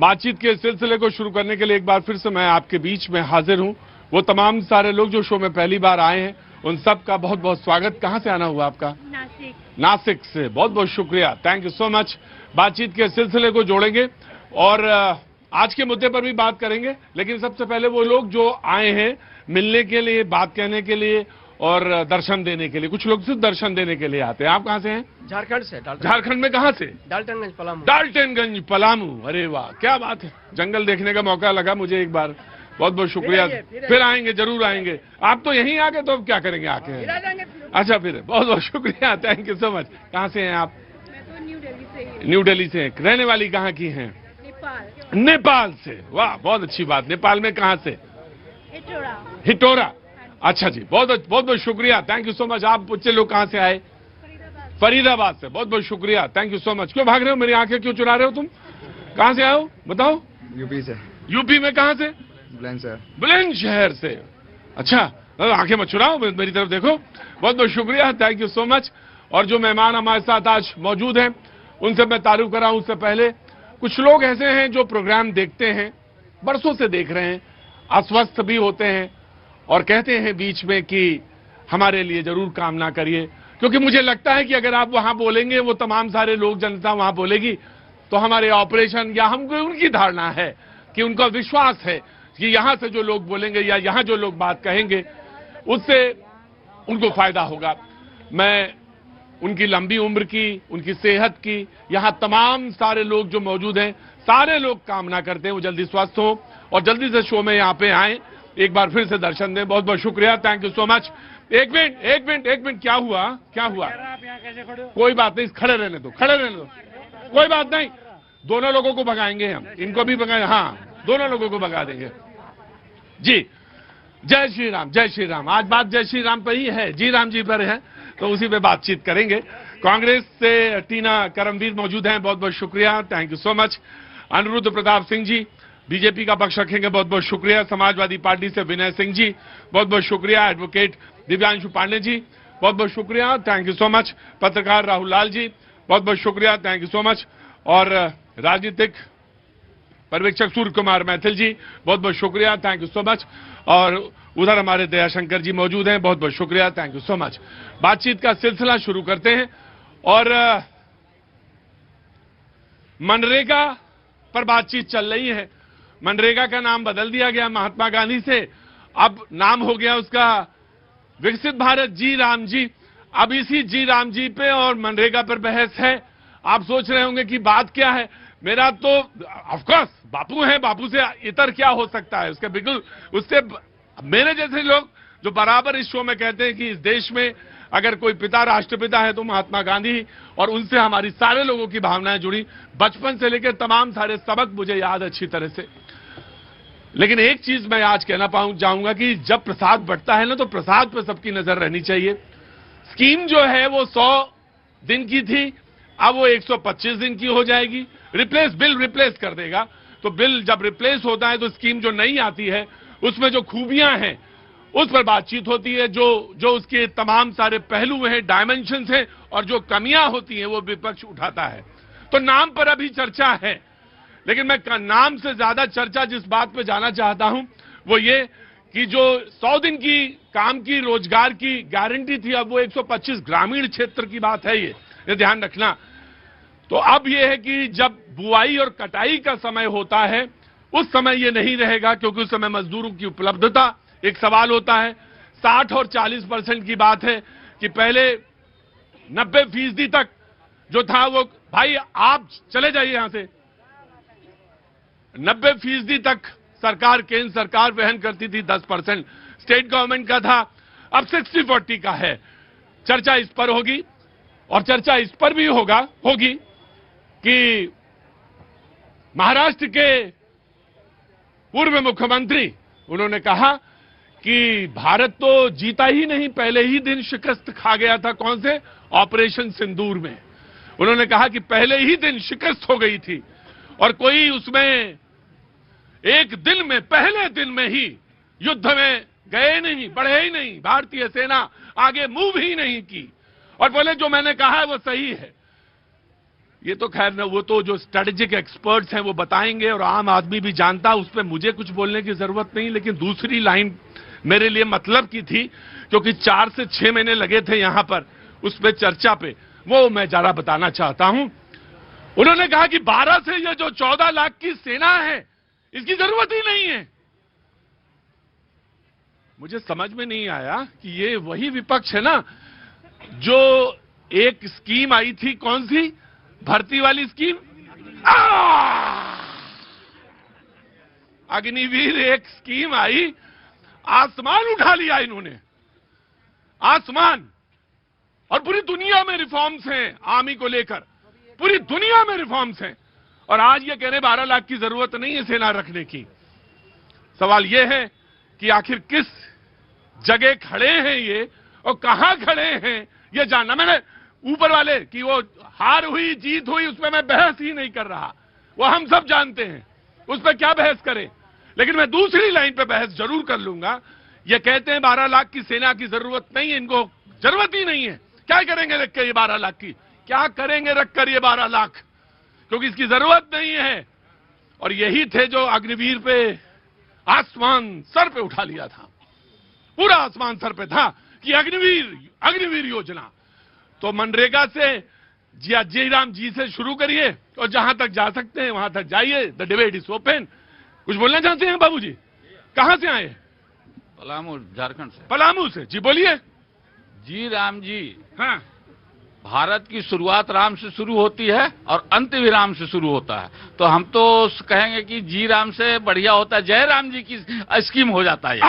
बातचीत के सिलसिले को शुरू करने के लिए एक बार फिर से मैं आपके बीच में हाजिर हूं। वो तमाम सारे लोग जो शो में पहली बार आए हैं, उन सब का बहुत बहुत स्वागत। कहां से आना हुआ आपका? नासिक से। बहुत बहुत शुक्रिया, थैंक यू सो मच। बातचीत के सिलसिले को जोड़ेंगे और आज के मुद्दे पर भी बात करेंगे, लेकिन सबसे पहले वो लोग जो आए हैं मिलने के लिए, बात कहने के लिए और दर्शन देने के लिए। कुछ लोग सिर्फ दर्शन देने के लिए आते हैं। आप कहां से हैं? झारखंड से। झारखंड में कहां से? डाल्टनगंज पलामू। डाल्टनगंज पलामू। अरे वाह, क्या बात है। जंगल देखने का मौका लगा मुझे एक बार। बहुत बहुत शुक्रिया। फिर आएंगे, जरूर आएंगे। आप तो यहीं आ गए तो अब क्या करेंगे आके? अच्छा, फिर बहुत बहुत शुक्रिया, थैंक यू सो मच। कहाँ से हैं आप? मैं तो न्यू दिल्ली से। न्यू दिल्ली से। रहने वाली कहाँ की हैं? नेपाल। नेपाल से। वाह, बहुत अच्छी बात। नेपाल में कहाँ से? हिटोरा। हिटोरा। अच्छा जी, बहुत बहुत शुक्रिया, थैंक यू सो मच। आप बच्चे लोग कहाँ से आए? फरीदाबाद से। बहुत बहुत शुक्रिया, थैंक यू सो मच। क्यों भाग रहे हो? मेरी आंखें क्यों चुरा रहे हो तुम? कहाँ से आए हो बताओ? यूपी से। यूपी में कहाँ से? बुलंदशहर। बुलंदशहर से। अच्छा, आंखें मत चुराओ, मेरी तरफ देखो। बहुत बहुत शुक्रिया, थैंक यू सो मच। और जो मेहमान हमारे साथ आज मौजूद हैं, उनसे मैं तारुफ कराऊं उससे पहले, कुछ लोग ऐसे हैं जो प्रोग्राम देखते हैं, बरसों से देख रहे हैं, अस्वस्थ भी होते हैं और कहते हैं बीच में कि हमारे लिए जरूर काम ना करिए, क्योंकि मुझे लगता है कि अगर आप वहां बोलेंगे, वो तमाम सारे लोग, जनता वहां बोलेगी, तो हमारे ऑपरेशन या हमको, उनकी धारणा है कि उनका विश्वास है कि यहां से जो लोग बोलेंगे या यहां जो लोग बात कहेंगे उससे उनको फायदा होगा। मैं उनकी लंबी उम्र की, उनकी सेहत की, यहां तमाम सारे लोग जो मौजूद हैं, सारे लोग कामना करते हैं वो जल्दी स्वस्थ हो और जल्दी से शो में यहां पे आए, एक बार फिर से दर्शन दें। बहुत बहुत शुक्रिया, थैंक यू सो मच। एक मिनट, क्या हुआ? कोई बात नहीं, खड़े रहने दो, कोई बात नहीं। दोनों लोगों को भगाएंगे हम, इनको भी भगाएंगे। हाँ, दोनों लोगों को भगा देंगे जी। जय श्री राम, जय श्री राम। आज बात जय श्री राम पर ही है, जी राम जी पर है, तो उसी पे बातचीत करेंगे। कांग्रेस से टीना करमवीर मौजूद हैं, बहुत बहुत शुक्रिया, thank you so much. Aniruddh Pratap Singh ji BJP का पक्ष रखेंगे, बहुत बहुत शुक्रिया। समाजवादी पार्टी से विनय सिंह जी, बहुत बहुत शुक्रिया। एडवोकेट दिव्यांशु पांडे जी, बहुत बहुत शुक्रिया, थैंक यू सो मच। पत्रकार राहुल लाल जी, बहुत बहुत शुक्रिया, थैंक यू सो मच। और राजनीतिक पर्यवेक्षक सूर्य कुमार मैथिल जी, बहुत बहुत शुक्रिया, थैंक यू सो मच। और उधर हमारे दयाशंकर जी मौजूद हैं, बहुत बहुत शुक्रिया, थैंक यू सो मच। बातचीत का सिलसिला शुरू करते हैं और मनरेगा पर बातचीत चल रही है। मनरेगा का नाम बदल दिया गया महात्मा गांधी से, अब नाम हो गया उसका विकसित भारत जी राम जी। अब इसी जी राम जी पे और मनरेगा पर बहस है। आप सोच रहे होंगे कि बात क्या है। मेरा तो ऑफकोर्स बापू है, बापू से इतर क्या हो सकता है। उसके बिल्कुल, उससे मेरे जैसे लोग जो बराबर इस शो में कहते हैं कि इस देश में अगर कोई पिता राष्ट्रपिता है तो महात्मा गांधी, और उनसे हमारी सारे लोगों की भावनाएं जुड़ी, बचपन से लेकर तमाम सारे सबक मुझे याद अच्छी तरह से। लेकिन एक चीज मैं आज कहना चाहूंगा कि जब प्रसाद बंटता है ना, तो प्रसाद पर सबकी नजर रहनी चाहिए। स्कीम जो है वो 100 दिन की थी, अब वो 125 दिन की हो जाएगी। बिल रिप्लेस कर देगा। तो बिल जब रिप्लेस होता है तो स्कीम जो नई आती है उसमें जो खूबियां हैं उस पर बातचीत होती है, जो उसके तमाम सारे पहलू हैं, डायमेंशंस हैं, और जो कमियां होती हैं वो विपक्ष उठाता है। तो नाम पर अभी चर्चा है, लेकिन मैं नाम से ज्यादा चर्चा जिस बात पे जाना चाहता हूं वो ये कि जो 100 दिन की काम की, रोजगार की गारंटी थी, अब वो 125 ग्रामीण क्षेत्र की बात है। ये ध्यान रखना। तो अब ये है कि जब बुआई और कटाई का समय होता है उस समय ये नहीं रहेगा, क्योंकि उस समय मजदूरों की उपलब्धता एक सवाल होता है। 60 और 40% की बात है कि पहले 90% तक जो था वो, भाई आप चले जाइए यहां से, 90% तक सरकार, केंद्र सरकार वहन करती थी, 10% स्टेट गवर्नमेंट का था। अब 60-40 का है। चर्चा इस पर होगी और चर्चा इस पर भी होगी कि महाराष्ट्र के पूर्व मुख्यमंत्री, उन्होंने कहा कि भारत तो जीता ही नहीं, पहले ही दिन शिकस्त खा गया था। कौन से? ऑपरेशन सिंदूर में। उन्होंने कहा कि पहले ही दिन शिकस्त हो गई थी और कोई उसमें एक दिन में, पहले दिन में ही युद्ध में गए नहीं, बढ़े ही नहीं, भारतीय सेना आगे मूव ही नहीं की। और बोले जो मैंने कहा है वो सही है। ये तो खैर ना, वो तो जो स्ट्रेटेजिक एक्सपर्ट्स हैं वो बताएंगे और आम आदमी भी जानता, उस पर मुझे कुछ बोलने की जरूरत नहीं। लेकिन दूसरी लाइन मेरे लिए मतलब की थी, क्योंकि 4 से 6 महीने लगे थे यहां पर उस पे चर्चा पे, वो मैं जरा बताना चाहता हूं। उन्होंने कहा कि 12 से ये जो 14 लाख की सेना है, इसकी जरूरत ही नहीं है। मुझे समझ में नहीं आया कि ये वही विपक्ष है ना जो एक स्कीम आई थी, कौन सी भर्ती वाली स्कीम, अग्निवीर एक स्कीम आई, आसमान उठा लिया इन्होंने, आसमान। और पूरी दुनिया में रिफॉर्म्स हैं आर्मी को लेकर, पूरी दुनिया में रिफॉर्म्स हैं, और आज ये कह रहे 12 लाख की जरूरत नहीं है सेना रखने की। सवाल ये है कि आखिर किस जगह खड़े हैं ये और कहां खड़े हैं ये जानना। मैंने ऊपर वाले कि वो हार हुई जीत हुई उस पर मैं बहस ही नहीं कर रहा, वो हम सब जानते हैं, उस पर क्या बहस करें। लेकिन मैं दूसरी लाइन पे बहस जरूर कर लूंगा। ये कहते हैं 12 लाख की सेना की जरूरत नहीं है, इनको जरूरत ही नहीं है। क्या करेंगे रख कर ये 12 लाख की, क्या करेंगे रखकर ये 12 लाख, क्योंकि इसकी जरूरत नहीं है। और यही थे जो अग्निवीर पे आसमान सर पे उठा लिया था, पूरा आसमान सर पे था कि अग्निवीर योजना। तो मनरेगा से जयराम जी से शुरू करिए और जहां तक जा सकते हैं वहां तक जाइए। The debate is open. कुछ बोलना चाहते हैं बाबूजी? कहां से आए? पलामू, झारखंड से। पलामू से, जी बोलिए। जी राम जी, हाँ, भारत की शुरुआत राम से शुरू होती है और अंत भी राम से शुरू होता है। तो हम तो कहेंगे कि जी राम से बढ़िया होता है जय राम जी की स्कीम हो जाता है।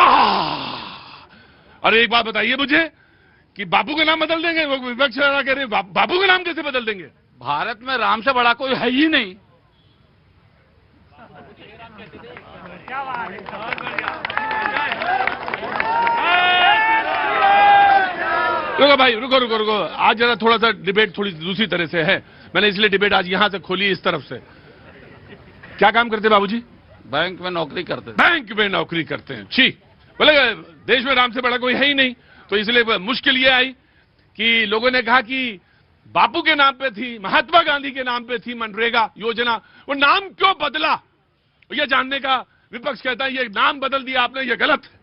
और एक बात बताइए मुझे कि बापू का नाम बदल देंगे? वो विपक्ष वाला कह रहे हैं बापू का नाम कैसे बदल देंगे? भारत में राम से बड़ा कोई है ही नहीं। रुको भाई, रुको। आज जरा थोड़ा सा डिबेट थोड़ी दूसरी तरह से है। मैंने इसलिए डिबेट आज यहां से खोली इस तरफ से। क्या काम करते बाबूजी? बैंक में नौकरी करते। बैंक में नौकरी करते हैं। छी, बोले देश में राम से बड़ा कोई है ही नहीं, तो इसलिए मुश्किल ये आई कि लोगों ने कहा कि बापू के नाम पे थी, महात्मा गांधी के नाम पे थी मनरेगा योजना, वो नाम क्यों बदला, ये जानने का विपक्ष कहता है ये नाम बदल दिया आपने, ये गलत है।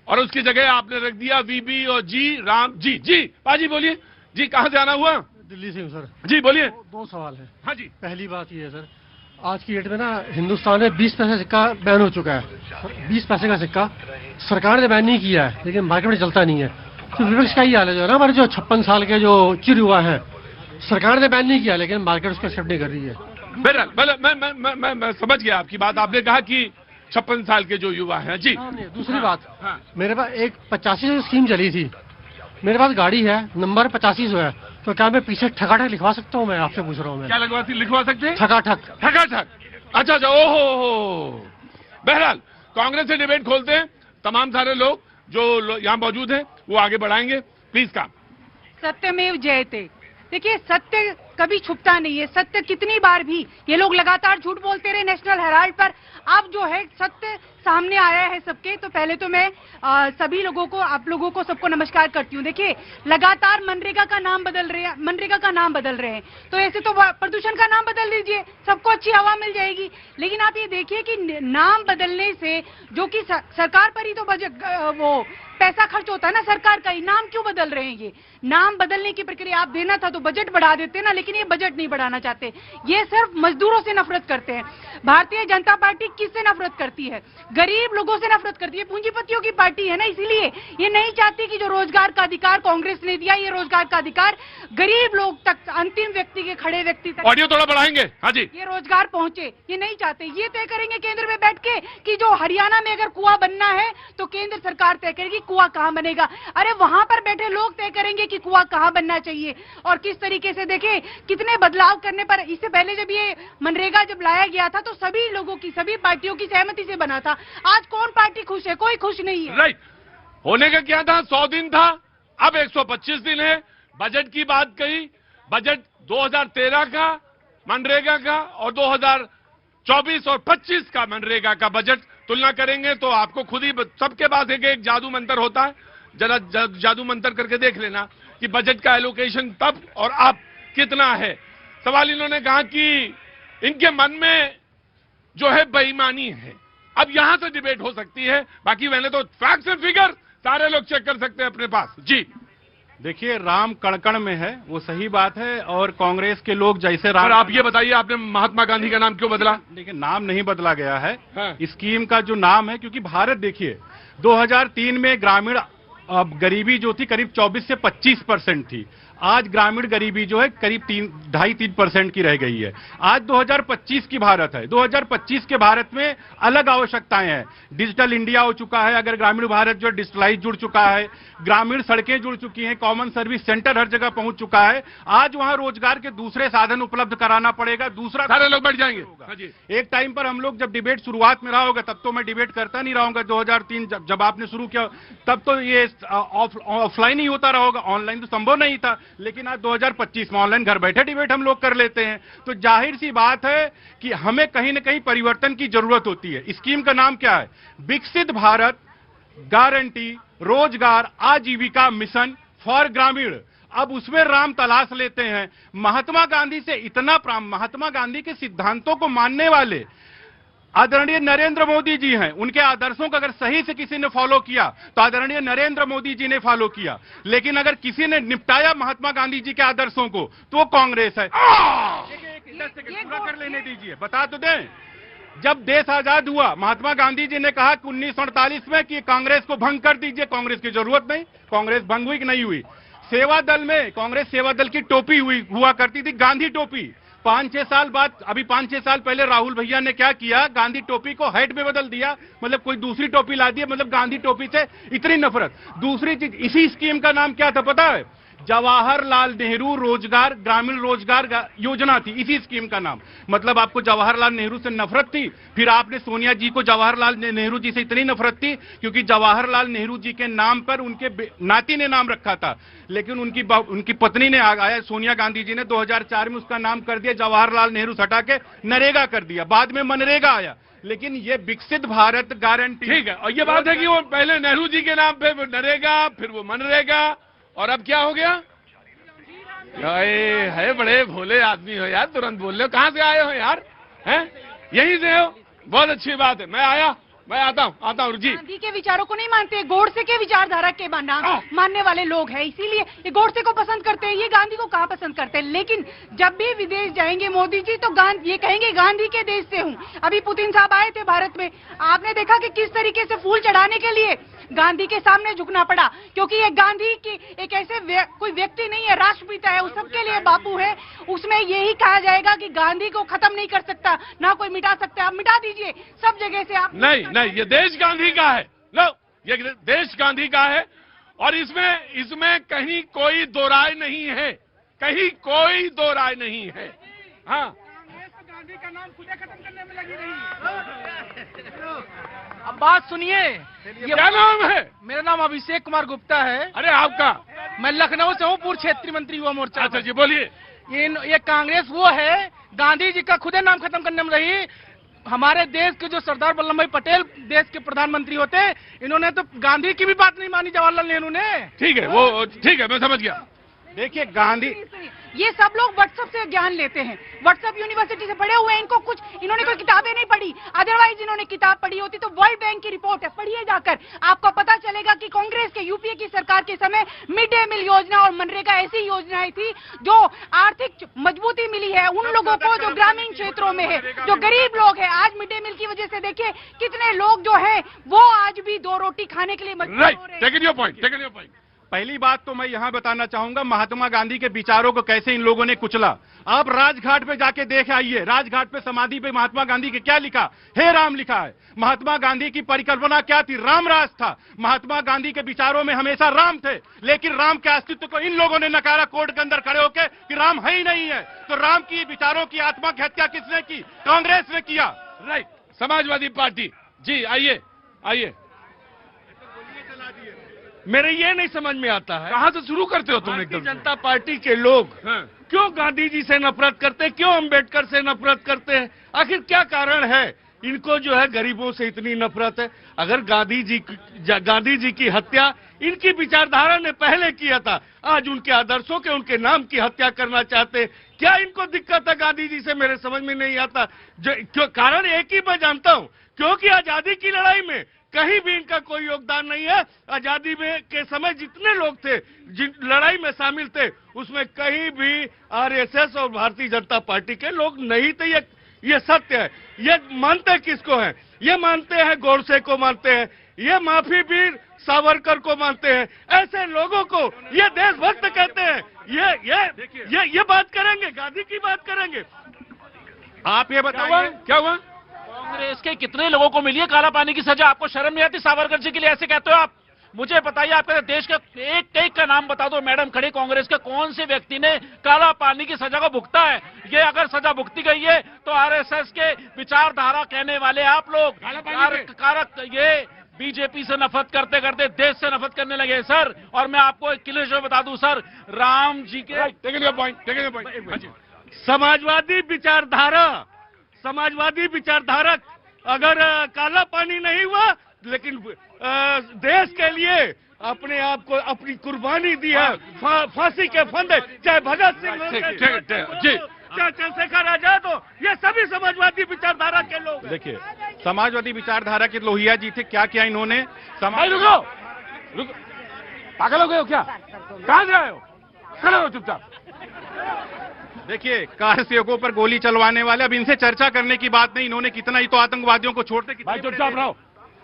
और उसकी जगह आपने रख दिया वीबी और जी राम जी। जी पाजी बोलिए जी, कहां से आना हुआ? दिल्ली से हूँ सर। जी बोलिए। दो सवाल है। हाँ जी। पहली बात ये है सर, आज की डेट में ना हिंदुस्तान में 20 पैसे सिक्का बैन हो चुका है। 20 पैसे का सिक्का सरकार ने बैन नहीं किया है, लेकिन मार्केट में चलता नहीं है। तो विपक्ष का ही हाल है जो है ना, हमारे जो 56 साल के जो चिर युवा है, सरकार ने बैन नहीं किया लेकिन मार्केट उसको एक्सेप्ट नहीं कर रही है। बहरहाल मैं समझ गया आपकी बात। आपने कहा कि 56 साल के जो युवा हैं। जी दूसरी बात, मेरे पास एक 85 स्कीम चली थी, मेरे पास गाड़ी है, नंबर 85 है, तो क्या मैं पीछे ठकाठक लिखवा सकता हूँ? मैं आपसे पूछ रहा हूँ। मैं क्या लिखवा सकते हैं? ठकाठक। अच्छा, ओहो। बहरहाल कांग्रेस से डिबेट खोलते हैं। तमाम सारे लोग जो यहाँ मौजूद हैं वो आगे बढ़ाएंगे। प्लीज काम। सत्यमेव जयते। देखिए, सत्य कभी छुपता नहीं है। सत्य कितनी बार भी ये लोग लगातार झूठ बोलते रहे नेशनल हेराल्ड पर, अब जो है सत्य सामने आया है सबके। तो पहले तो मैं सभी लोगों को, आप लोगों को सबको नमस्कार करती हूँ। देखिए, लगातार मनरेगा का नाम बदल रहे हैं, तो ऐसे तो प्रदूषण का नाम बदल दीजिए, सबको अच्छी हवा मिल जाएगी। लेकिन आप ये देखिए कि नाम बदलने से जो कि सरकार पर ही तो बजट वो पैसा खर्च होता है ना, सरकार का ही। नाम क्यों बदल रहे हैं? ये नाम बदलने की प्रक्रिया आप देना था तो बजट बढ़ा देते ना, लेकिन ये बजट नहीं बढ़ाना चाहते। ये सिर्फ मजदूरों से नफरत करते हैं। भारतीय जनता पार्टी किससे नफरत करती है? गरीब लोगों से नफरत करती है। पूंजीपतियों की पार्टी है ना, इसीलिए ये नहीं चाहती कि जो रोजगार का अधिकार कांग्रेस ने दिया, ये रोजगार का अधिकार गरीब लोग तक, अंतिम व्यक्ति के, खड़े व्यक्ति तक, ऑडियो थोड़ा बढ़ाएंगे। हाँ जी। ये रोजगार पहुंचे, ये नहीं चाहते। ये तय करेंगे केंद्र में बैठ के कि जो हरियाणा में अगर कुआं बनना है तो केंद्र सरकार तय करेगी कुआं कहां बनेगा। अरे वहां पर बैठे लोग तय करेंगे कि कुआं कहां बनना चाहिए और किस तरीके से। देखिए कितने बदलाव करने पर, इससे पहले जब ये मनरेगा जब लाया गया था तो सभी लोगों की, सभी पार्टियों की सहमति से बना था। आज कौन पार्टी खुश है? कोई खुश नहीं है। राइट। होने का क्या था? 100 दिन था, अब 125 दिन है। बजट की बात कही, बजट 2013 का मनरेगा का और 2024 और 25 का मनरेगा का बजट तुलना करेंगे तो आपको खुद ही, सबके पास एक जादू मंत्र होता है, जरा जादू मंत्र करके देख लेना कि बजट का एलोकेशन तब और अब कितना है। सवाल इन्होंने कहा कि इनके मन में जो है बेईमानी है। अब यहां से डिबेट हो सकती है, बाकी मैंने तो फैक्ट्स एंड फिगर सारे लोग चेक कर सकते हैं अपने पास। जी देखिए, राम कण-कण में है, वो सही बात है। और कांग्रेस के लोग जैसे राम, आप ये बताइए आपने महात्मा गांधी का नाम क्यों बदला? देखिए, नाम नहीं बदला गया है। हाँ। स्कीम का जो नाम है, क्योंकि भारत देखिए 2003 में ग्रामीण गरीबी जो थी करीब 24 से 25% थी। आज ग्रामीण गरीबी जो है करीब 2.5-3% की रह गई है। आज 2025 की भारत है। 2025 के भारत में अलग आवश्यकताएं हैं। डिजिटल इंडिया हो चुका है, अगर ग्रामीण भारत जो डिजिटलाइज जुड़ चुका है, ग्रामीण सड़कें जुड़ चुकी हैं, कॉमन सर्विस सेंटर हर जगह पहुंच चुका है। आज वहां रोजगार के दूसरे साधन उपलब्ध कराना पड़ेगा। दूसरा, सारे लोग बैठ जाएंगे। हाँ जी। एक टाइम पर हम लोग जब डिबेट शुरुआत में रहा होगा, तब तो मैं डिबेट करता नहीं रहूंगा। 2003 जब आपने शुरू किया तब तो ये ऑफलाइन ही होता रहा होगा, ऑनलाइन तो संभव नहीं था। लेकिन आज 2025 में ऑनलाइन घर बैठे डिबेट हम लोग कर लेते हैं। तो जाहिर सी बात है कि हमें कहीं ना कहीं परिवर्तन की जरूरत होती है। स्कीम का नाम क्या है? विकसित भारत गारंटी रोजगार आजीविका मिशन फॉर ग्रामीण। अब उसमें राम तलाश लेते हैं। महात्मा गांधी से इतना महात्मा गांधी के सिद्धांतों को मानने वाले आदरणीय नरेंद्र मोदी जी हैं। उनके आदर्शों को अगर सही से किसी ने फॉलो किया तो आदरणीय नरेंद्र मोदी जी ने फॉलो किया। लेकिन अगर किसी ने निपटाया महात्मा गांधी जी के आदर्शों को तो वो कांग्रेस है। पूरा कर लेने दीजिए, बता तो दें। जब देश आजाद हुआ, महात्मा गांधी जी ने कहा कि 1948 में कि कांग्रेस को भंग कर दीजिए। कांग्रेस की जरूरत नहीं। कांग्रेस भंग हुई कि नहीं हुई? सेवा दल में कांग्रेस सेवा दल की टोपी हुआ करती थी, गांधी टोपी। 5-6 साल बाद, अभी 5-6 साल पहले राहुल भैया ने क्या किया, गांधी टोपी को हैट में बदल दिया, मतलब कोई दूसरी टोपी ला दी। मतलब गांधी टोपी से इतनी नफरत। दूसरी चीज, इसी स्कीम का नाम क्या था पता है? जवाहरलाल नेहरू रोजगार ग्रामीण रोजगार योजना थी, इसी स्कीम का नाम। मतलब आपको जवाहरलाल नेहरू से नफरत थी। फिर आपने सोनिया जी को जवाहरलाल नेहरू जी से इतनी नफरत थी क्योंकि जवाहरलाल नेहरू जी के नाम पर उनके नाती ने नाम रखा था। लेकिन उनकी पत्नी ने आया सोनिया गांधी जी ने 2004 में उसका नाम कर दिया, जवाहरलाल नेहरू हटा के नरेगा कर दिया। बाद में मनरेगा आया। लेकिन ये विकसित भारत गारंटी, ठीक है। और ये बात है कि वो पहले नेहरू जी के नाम पे नरेगा, फिर वो मनरेगा, और अब क्या हो गया? है बड़े भोले आदमी हो यार, तुरंत बोल रहे हो। कहां से आए हो यार? हैं? यहीं से हो? बहुत अच्छी बात है। मैं आता हूँ जी। गांधी के विचारों को नहीं मानते, गोडसे के विचारधारा के मानने वाले लोग हैं, इसीलिए ये गोडसे को पसंद करते हैं। ये गांधी को कहाँ पसंद करते हैं? लेकिन जब भी विदेश जाएंगे मोदी जी तो ये कहेंगे गांधी के देश से हूँ। अभी पुतिन साहब आए थे भारत में, आपने देखा कि किस तरीके से फूल चढ़ाने के लिए गांधी के सामने झुकना पड़ा, क्योंकि ये गांधी की एक ऐसे कोई व्यक्ति नहीं है, राष्ट्रपिता है, उस सबके लिए बापू है। उसमें यही कहा जाएगा कि गांधी को खत्म नहीं कर सकता, ना कोई मिटा सकता। आप मिटा दीजिए सब जगह से। आप नहीं, ये देश गांधी का है। लो, ये देश गांधी का है और इसमें कहीं कोई दो राय नहीं है, कहीं कोई दो राय नहीं है। हाँ, गांधी का नाम खुद खत्म करने में लगी रही। अब बात सुनिए, क्या नाम है? मेरा नाम अभिषेक कुमार गुप्ता है। अरे आपका? मैं लखनऊ से हूँ, पूर्व क्षेत्रीय मंत्री युवा मोर्चा। अच्छा जी, बोलिए। ये कांग्रेस वो है, गांधी जी का खुद नाम खत्म करने में रही। हमारे देश के जो सरदार वल्लभ भाई पटेल देश के प्रधानमंत्री होते, इन्होंने तो गांधी की भी बात नहीं मानी, जवाहरलाल नेहरू ने। ठीक है, वो ठीक है, मैं समझ गया। देखिए, गांधी, ये सब लोग व्हाट्सएप से ज्ञान लेते हैं, व्हाट्सएप यूनिवर्सिटी से पढ़े हुए हैं। इन्होंने कोई किताबें नहीं पढ़ी। अदरवाइज इन्होंने किताब पढ़ी होती तो वर्ल्ड बैंक की रिपोर्ट है, पढ़िए जाकर, आपको पता चलेगा कि कांग्रेस के यूपीए की सरकार के समय मिड डे मील योजना और मनरेगा ऐसी योजनाएं थी जो आर्थिक मजबूती मिली है उन लोगों को जो ग्रामीण क्षेत्रों में है, जो गरीब लोग है। आज मिड डे मील की वजह से देखिए कितने लोग जो है वो आज भी 2 रोटी खाने के लिए मजबूर हो रहे हैं। Take your point. पहली बात तो मैं यहां बताना चाहूंगा महात्मा गांधी के विचारों को कैसे इन लोगों ने कुचला। आप राजघाट पे जाके देख आइए, राजघाट पे समाधि पे महात्मा गांधी के क्या लिखा? हे राम लिखा है। महात्मा गांधी की परिकल्पना क्या थी? राम राज था। महात्मा गांधी के विचारों में हमेशा राम थे, लेकिन राम के अस्तित्व को इन लोगों ने नकारा कोर्ट के अंदर खड़े होकर कि राम है ही नहीं है। तो राम की विचारों की आत्मा की हत्या किसने की? कांग्रेस ने किया। राइट, समाजवादी पार्टी जी, आइए। मेरे ये नहीं समझ में आता है, कहां से शुरू करते हो तुम? भारतीय जनता पार्टी के लोग क्यों गांधी जी से नफरत करते हैं, क्यों अंबेडकर से नफरत करते हैं? आखिर क्या कारण है? इनको जो है गरीबों से इतनी नफरत है। अगर गांधी जी की हत्या इनकी विचारधारा ने पहले किया था, आज उनके आदर्शों के, उनके नाम की हत्या करना चाहते। क्या इनको दिक्कत है गांधी जी से? मेरे समझ में नहीं आता। क्यों? कारण एक ही मैं जानता हूं, क्योंकि आजादी की लड़ाई में कहीं भी इनका कोई योगदान नहीं है। आजादी में के समय जितने लोग थे, जिन लड़ाई में शामिल थे, उसमें कहीं भी आरएसएस और भारतीय जनता पार्टी के लोग नहीं थे। ये सत्य है। ये मानते किसको हैं? ये मानते हैं गोडसे को मानते हैं, ये माफी वीर सावरकर को मानते हैं। ऐसे लोगों को ये देशभक्त कहते हैं। ये बात करेंगे, गांधी की बात करेंगे। आप ये बताइए क्या हुआ? कांग्रेस के कितने लोगों को मिली है काला पानी की सजा? आपको शर्म नहीं आती? सावरकर जी के लिए ऐसे कहते हो आप? मुझे बताइए, आपके देश का एक का नाम बता दो। मैडम खड़ी कांग्रेस के कौन से व्यक्ति ने काला पानी की सजा को भुगता है? ये अगर सजा भुगती गई है तो आरएसएस के विचारधारा कहने वाले आप लोग ये बीजेपी से नफरत करते करते देश से नफरत करने लगे सर। और मैं आपको एक क्लियर शो बता दूं सर, राम जी के समाजवादी विचारधारक अगर काला पानी नहीं हुआ, लेकिन देश के लिए अपने आप को अपनी कुर्बानी दी है, फांसी के फंदे, चाहे भगत सिंह हो, चाहे चंद्रशेखर आजाद हो, ये सभी समाजवादी विचारधारा के लोग। देखिए, समाजवादी विचारधारा के लोहिया जी थे। क्या किया इन्होंने? रुको, पागल हो गए हो क्या? कहां जा रहे हो? खड़े हो चुपचाप। देखिए, कार सेवकों पर गोली चलवाने वाले, अब इनसे चर्चा करने की बात नहीं। इन्होंने कितना ही तो आतंकवादियों को छोड़ते, भाई चुपचाप रहो।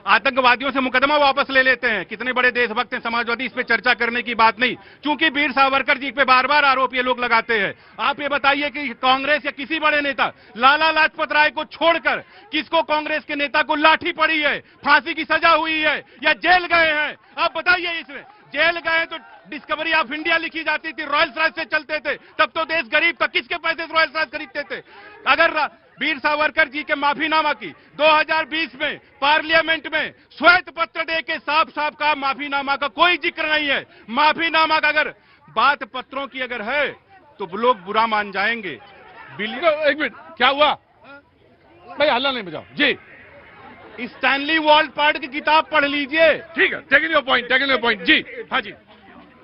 आतंकवादियों से मुकदमा वापस ले लेते हैं। कितने बड़े देशभक्त हैं समाजवादी, इस पे चर्चा करने की बात नहीं। क्योंकि वीर सावरकर जी पे बार बार आरोप ये लोग लगाते हैं। आप ये बताइए कि कांग्रेस या किसी बड़े नेता, लाला लाजपत राय को छोड़कर किसको कांग्रेस के नेता को लाठी पड़ी है, फांसी की सजा हुई है या जेल गए हैं? आप बताइए। इसमें जेल गए तो डिस्कवरी ऑफ इंडिया लिखी जाती थी, रॉयल्स रॉयस से चलते थे, तब तो देश गरीब था। किसके पैसे से रॉयल्स रॉयस खरीदते थे? अगर वीर सावरकर जी के माफीनामा की 2020 में पार्लियामेंट में श्वेत पत्र दे के साफ साफ कहा, माफीनामा का कोई जिक्र नहीं है। माफीनामा का अगर बात पत्रों की अगर है तो लोग बुरा मान जाएंगे। एक मिनट, क्या हुआ भाई? हल्ला नहीं बजाओ जी। स्टैनली वॉलपार्ट की किताब पढ़ लीजिए। ठीक है, टेकिंग योर पॉइंट जी। हाँ जी,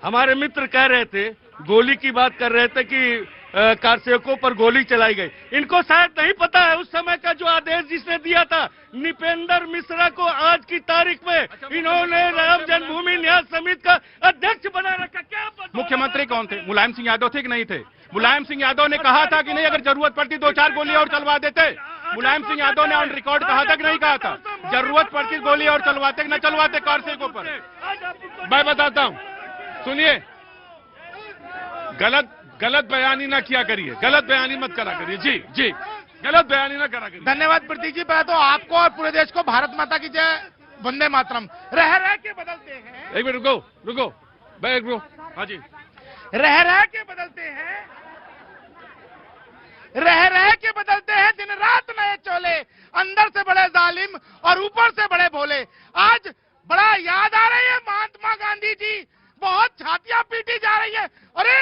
हमारे मित्र कह रहे थे, गोली की बात कर रहे थे कि कारसेवकों पर गोली चलाई गई। इनको शायद नहीं पता है उस समय का जो आदेश जिसने दिया था निपेंद्र मिश्रा को, आज की तारीख में इन्होंने राम जन्मभूमि न्यास समिति का अध्यक्ष बना रखा। क्या मुख्यमंत्री कौन थे? मुलायम सिंह यादव थे कि नहीं थे? मुलायम सिंह यादव ने कहा था कि नहीं, अगर जरूरत पड़ती 2-4 गोली और चलवा देते। मुलायम सिंह यादव ने ऑन रिकॉर्ड कहा था कि नहीं कहा था? जरूरत पड़ती गोली और चलवाते कि न चलवाते कारसेवकों पर? मैं बताता हूं, सुनिए। गलत बयानी ना किया करिए, गलत बयानी मत करा करिए जी, गलत बयानी ना करा करिए। धन्यवाद प्रतीक जी। पहले तो आपको और पूरे देश को भारत माता की जय, वंदे मातरम। रह के बदलते हैं। एक मिनट रुको भाई, रुको। हाँ जी, रह के बदलते हैं, रह के बदलते हैं। दिन रात नए चोले, अंदर से बड़े जालिम और ऊपर से बड़े भोले। आज बड़ा याद आ रही है महात्मा गांधी जी, बहुत छातियां पीटी जा रही है। अरे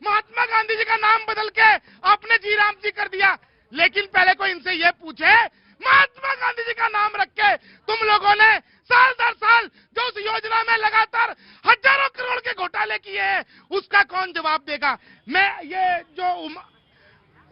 महात्मा गांधी जी का नाम बदल के आपने जी राम जी कर दिया। लेकिन पहले कोई इनसे ये पूछे, महात्मा गांधी जी का नाम रख के तुम लोगों ने साल दर साल जो उस योजना में लगातार हजारों करोड़ के घोटाले किए हैं, उसका कौन जवाब देगा? मैं ये जो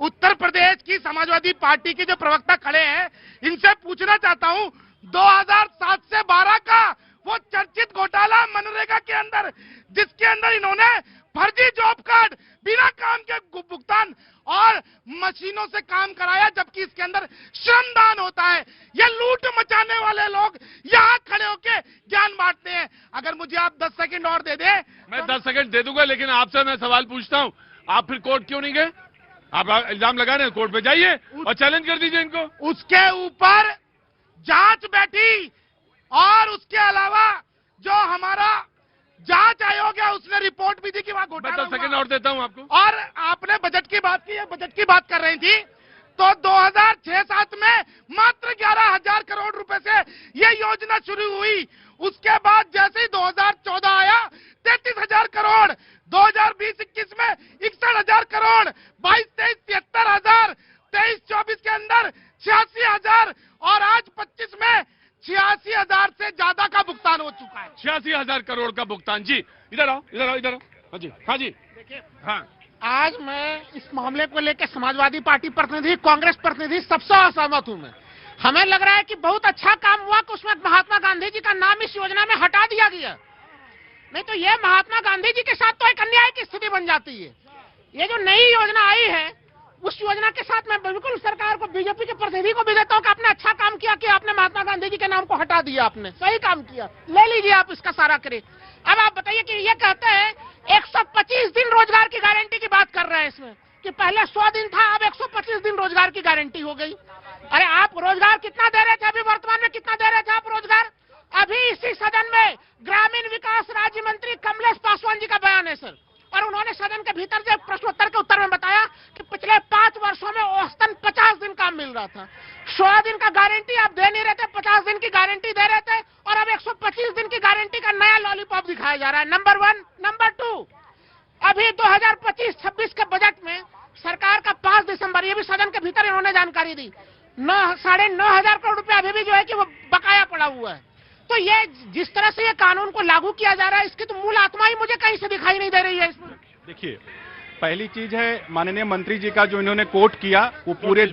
उत्तर प्रदेश की समाजवादी पार्टी के जो प्रवक्ता खड़े हैं, इनसे पूछना चाहता हूं, 2007 से 12 का वो चर्चित घोटाला मनरेगा के अंदर, जिसके अंदर इन्होंने फर्जी जॉब कार्ड, बिना काम के भुगतान और मशीनों से काम कराया, जबकि इसके अंदर श्रमदान होता है। ये लूट मचाने वाले लोग यहाँ खड़े होके ज्ञान बांटते हैं। अगर मुझे आप 10 सेकंड और दे दें। मैं 10 सेकंड दे दूंगा, लेकिन आपसे मैं सवाल पूछता हूँ, आप फिर कोर्ट क्यों नहीं गए? आप इल्जाम लगा रहे हैं, कोर्ट पे जाइए और चैलेंज कर दीजिए इनको। उसके ऊपर जांच बैठी और उसके अलावा जो हमारा जांच आयोग है उसने रिपोर्ट भी दी कि वहां घोटाला। 10 सेकंड और देता हूं आपको। और आपने बजट की बात की है, बजट की बात कर रही थी, तो 2006-07 में मात्र 11,000 करोड़ रुपए से ये योजना शुरू हुई। उसके बाद जैसे ही 2014 आया 33,000 करोड़, 2020-21 में 61,000 करोड़, 22-23 73,000, 23-24 के अंदर 86,000 और 85,000 करोड़ का भुगतान। जी इधर आओ, इधर आओ, इधर आओ। हाँ जी, हाँ जी, हाँ। आज मैं इस मामले को लेकर समाजवादी पार्टी प्रतिनिधि, कांग्रेस प्रतिनिधि सबसे असहमत हूं मैं। हमें लग रहा है कि बहुत अच्छा काम हुआ कि उसमें महात्मा गांधी जी का नाम इस योजना में हटा दिया गया, नहीं तो ये महात्मा गांधी जी के साथ तो एक अन्याय की स्थिति बन जाती है। ये जो नई योजना आई है उस योजना के साथ मैं बिल्कुल सरकार को, बीजेपी के प्रतिनिधि को भी देता हूं कि आपने अच्छा काम किया कि आपने महात्मा गांधी जी के नाम को हटा दिया, आपने सही काम किया, ले लीजिए आप इसका सारा क्रेडिट। अब आप बताइए कि ये कहते हैं 125 दिन रोजगार की गारंटी की बात कर रहे हैं इसमें, कि पहले 100 दिन था, अब 125 दिन रोजगार की गारंटी हो गई। अरे आप रोजगार कितना दे रहे थे, अभी वर्तमान में कितना दे रहे थे आप रोजगार? अभी इसी सदन में ग्रामीण विकास राज्य मंत्री कमलेश पासवान जी का बयान है सर, और उन्होंने सदन के भीतर से प्रश्नोत्तर के उत्तर में बताया कि पिछले 5 वर्षों में औसतन 50 दिन काम मिल रहा था। 100 दिन का गारंटी आप दे नहीं रहे थे, 50 दिन की गारंटी दे रहे थे, और अब 125 दिन की गारंटी का नया लॉलीपॉप दिखाया जा रहा है। नंबर 1। नंबर 2, अभी 2025-26 के बजट में सरकार का 5 दिसंबर, ये भी सदन के भीतर इन्होंने जानकारी दी, 9,500 करोड़ रुपए अभी भी जो है कि वो बकाया पड़ा हुआ है। तो ये जिस तरह से ये कानून को लागू किया जा रहा है, इसकी तो मूल आत्मा ही मुझे कहीं से दिखाई नहीं दे रही है इसमें। देखिए, पहली चीज है माननीय मंत्री जी का जो इन्होंने कोट किया, वो पूरे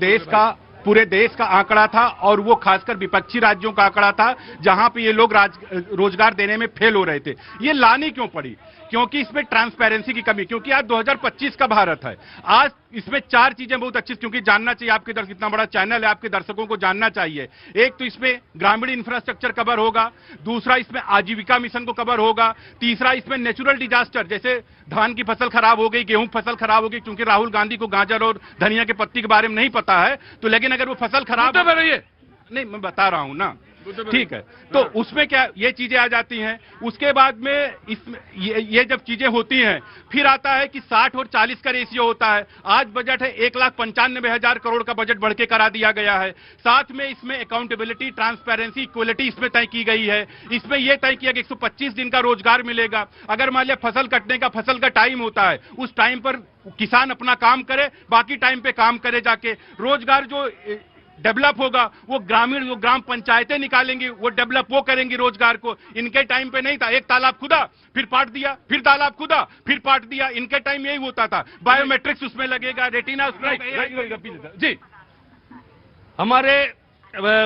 देश का आंकड़ा था, और वो खासकर विपक्षी राज्यों का आंकड़ा था जहां पे ये लोग रोजगार देने में फेल हो रहे थे। ये लानी क्यों पड़ी? क्योंकि इसमें ट्रांसपेरेंसी की कमी, क्योंकि आज 2025 का भारत है। आज इसमें 4 चीजें बहुत अच्छी, क्योंकि जानना चाहिए, आपके दर्शक इतना बड़ा चैनल है, आपके दर्शकों को जानना चाहिए। एक तो इसमें ग्रामीण इंफ्रास्ट्रक्चर कवर होगा, दूसरा इसमें आजीविका मिशन को कवर होगा, तीसरा इसमें नेचुरल डिजास्टर, जैसे धान की फसल खराब हो गई, गेहूं की फसल खराब हो गई, क्योंकि राहुल गांधी को गाजर और धनिया के पत्ती के बारे में नहीं पता है, तो लेकिन अगर वो फसल खराब हो रही है, नहीं मैं बता रहा हूं ना, ठीक है, तो उसमें क्या ये चीजें आ जाती हैं। उसके बाद में इसमें ये जब चीजें होती हैं, फिर आता है कि 60 और 40 का रेशियो होता है। आज बजट है 1,95,000 करोड़ का बजट बढ़ के करा दिया गया है। साथ में इसमें अकाउंटेबिलिटी, ट्रांसपेरेंसी, इक्वलिटी इसमें तय की गई है। इसमें यह तय किया कि 125 दिन का रोजगार मिलेगा। अगर मान लिया फसल कटने का फसल का टाइम होता है, उस टाइम पर किसान अपना काम करे, बाकी टाइम पे काम करे जाके। रोजगार जो डेवलप होगा वो ग्राम पंचायतें निकालेंगी, वो डेवलप वो करेंगी रोजगार को। इनके टाइम पे नहीं था, एक तालाब खुदा फिर पाट दिया, फिर तालाब खुदा फिर पाट दिया। इनके टाइम यही होता था। बायोमेट्रिक्स उसमें लगेगा, रेटिना जी। हमारे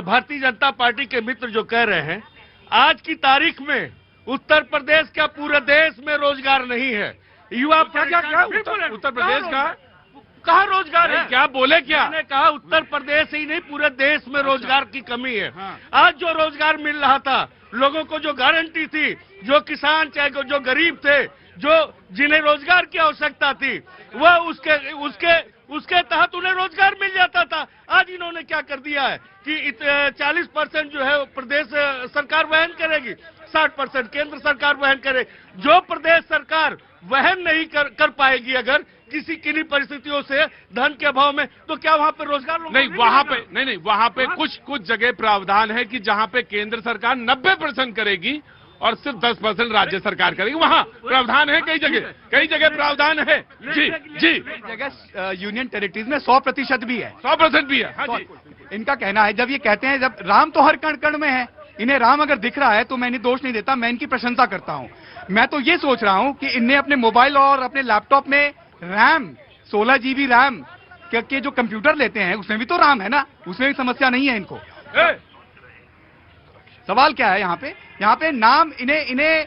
भारतीय जनता पार्टी के मित्र जो कह रहे हैं, आज की तारीख में उत्तर प्रदेश का पूरे देश में रोजगार नहीं है। युवा क्या उत्तर प्रदेश का कहाँ रोजगार है? क्या बोले? क्या मैंने कहा उत्तर प्रदेश ही नहीं पूरे देश में रोजगार की कमी है। आज जो रोजगार मिल रहा था, लोगों को जो गारंटी थी, जो किसान चाहे जो गरीब थे, जो जिन्हें रोजगार की आवश्यकता थी, वह उसके तहत उन्हें रोजगार मिल जाता था। आज इन्होंने क्या कर दिया है कि 40% जो है प्रदेश सरकार वहन करेगी, 60% केंद्र सरकार वहन करे। जो प्रदेश सरकार वहन नहीं कर पाएगी अगर किन्हीं परिस्थितियों से, धन के अभाव में, तो क्या वहां पे रोजगार नहीं? वहां पे नहीं, वहां पे कुछ जगह प्रावधान है कि जहां पे केंद्र सरकार 90% करेगी और सिर्फ 10% राज्य सरकार करेगी। वहां प्रावधान है, कई जगह प्रावधान है। जी जगह यूनियन टेरिटरीज में 100% भी है, 100% भी है। हाँ जी। इनका कहना है, जब ये कहते हैं, जब राम तो हर कण कण में है, इन्हें राम अगर दिख रहा है तो मैं इन्हें दोष नहीं देता, मैं इनकी प्रशंसा करता हूं। मैं तो ये सोच रहा हूं कि इन्हें अपने मोबाइल और अपने लैपटॉप में रैम 16 GB रैम के जो कंप्यूटर लेते हैं, उसमें भी तो राम है ना, उसमें भी समस्या नहीं है इनको। सवाल क्या है यहाँ पे नाम इन्हें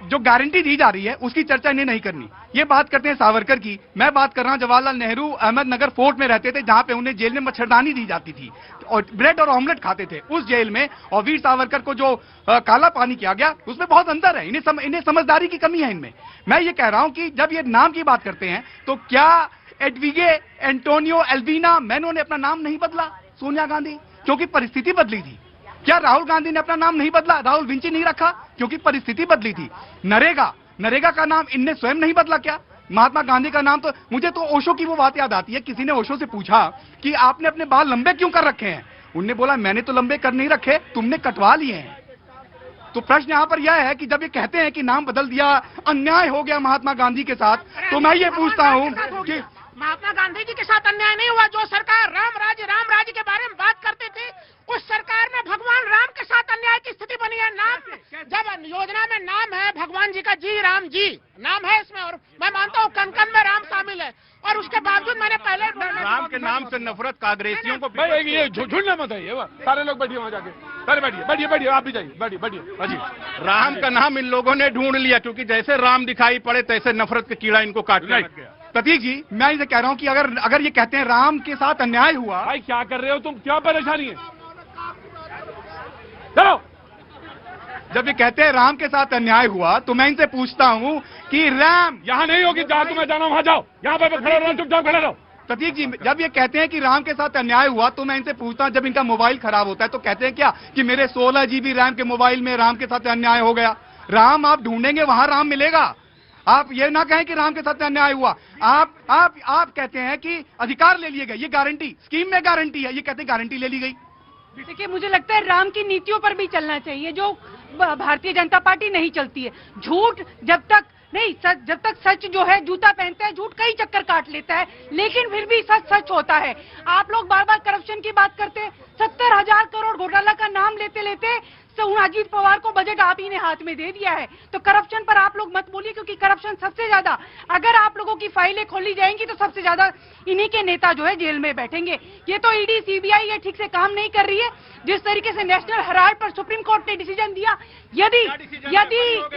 जो गारंटी दी जा रही है उसकी चर्चा इन्हें नहीं करनी। ये बात करते हैं सावरकर की, मैं बात कर रहा हूं जवाहरलाल नेहरू अहमदनगर फोर्ट में रहते थे, जहां पे उन्हें जेल में मच्छरदानी दी जाती थी और ब्रेड और ऑमलेट खाते थे उस जेल में। और वीर सावरकर को जो काला पानी किया गया, उसमें बहुत अंतर है। इन्हें समझदारी की कमी है इनमें। मैं ये कह रहा हूं कि जब ये नाम की बात करते हैं, तो क्या एडविगे एंटोनियो एल्वीना मेनो ने अपना नाम नहीं बदला? सोनिया गांधी, क्योंकि परिस्थिति बदली थी। क्या राहुल गांधी ने अपना नाम नहीं बदला? राहुल विंची नहीं रखा क्योंकि परिस्थिति बदली थी। नरेगा का नाम इनने स्वयं नहीं बदला क्या? महात्मा गांधी का नाम तो, मुझे तो ओशो की वो बात याद आती है। किसी ने ओशो से पूछा कि आपने अपने बाल लंबे क्यों कर रखे हैं? उनने बोला, मैंने तो लंबे कर नहीं रखे, तुमने कटवा लिए हैं। तो प्रश्न यहां पर यह है कि जब ये कहते हैं कि नाम बदल दिया, अन्याय हो गया महात्मा गांधी के साथ, तो मैं ये पूछता हूं कि महात्मा गांधी जी के साथ अन्याय नहीं हुआ। जो सरकार राम राज्य के बारे में बात करती थी, उस सरकार में भगवान राम के साथ अन्याय की स्थिति बनी है। नाम जब योजना में कांग्रेसियों को भाई ये झुंडना मत है, ये सारे लोग बैठिए वहां जाके, सारे बैठिए बैठिए बैठिए, आप भी जाइए, बैठिए बैठिए। अजी राम का नाम इन लोगों ने ढूंढ लिया, क्योंकि जैसे राम दिखाई पड़े तैसे नफरत का कीड़ा इनको काटने लग गया। प्रतीक जी, मैं इसे कह रहा हूं कि अगर ये कहते हैं राम के साथ अन्याय हुआ। भाई क्या कर रहे हो तुम, क्या परेशानी है? चलो, जब ये कहते हैं राम के साथ अन्याय हुआ तो मैं इनसे पूछता हूं कि राम यहाँ नहीं होगी, जहां तुम्हें जाना वहां जाओ, यहाँ पे खड़े रहो, चुपचाप खड़े रहो। प्रतीक जी, जब ये कहते हैं कि राम के साथ अन्याय हुआ तो मैं इनसे पूछता हूं, जब इनका मोबाइल खराब होता है तो कहते हैं क्या कि मेरे 16 GB रैम के मोबाइल में राम के साथ अन्याय हो गया? राम आप ढूंढेंगे वहां राम मिलेगा। आप ये ना कहें कि राम के साथ अन्याय हुआ। आप कहते हैं कि अधिकार ले लिए गए, ये गारंटी स्कीम में गारंटी है, ये कहते हैं गारंटी ले ली गई। देखिए, मुझे लगता है राम की नीतियों पर भी चलना चाहिए, जो भारतीय जनता पार्टी नहीं चलती है। झूठ जब तक नहीं, सच जब तक सच जो है जूता पहनता है, झूठ कई चक्कर काट लेता है, लेकिन फिर भी सच सच होता है। आप लोग बार बार करप्शन की बात करते हैं, 70,000 करोड़ घोटाला का नाम लेते लेते अजीत पवार को बजट आप ही ने हाथ में दे दिया है। तो करप्शन पर आप लोग मत बोलिए, क्योंकि करप्शन सबसे ज्यादा, अगर आप लोगों की फाइलें खोली जाएंगी तो सबसे ज्यादा इन्हीं के नेता जो है जेल में बैठेंगे। ये तो ईडी सीबीआई ये ठीक से काम नहीं कर रही है। जिस तरीके से नेशनल हेराल्ड पर सुप्रीम कोर्ट ने डिसीजन दिया, यदि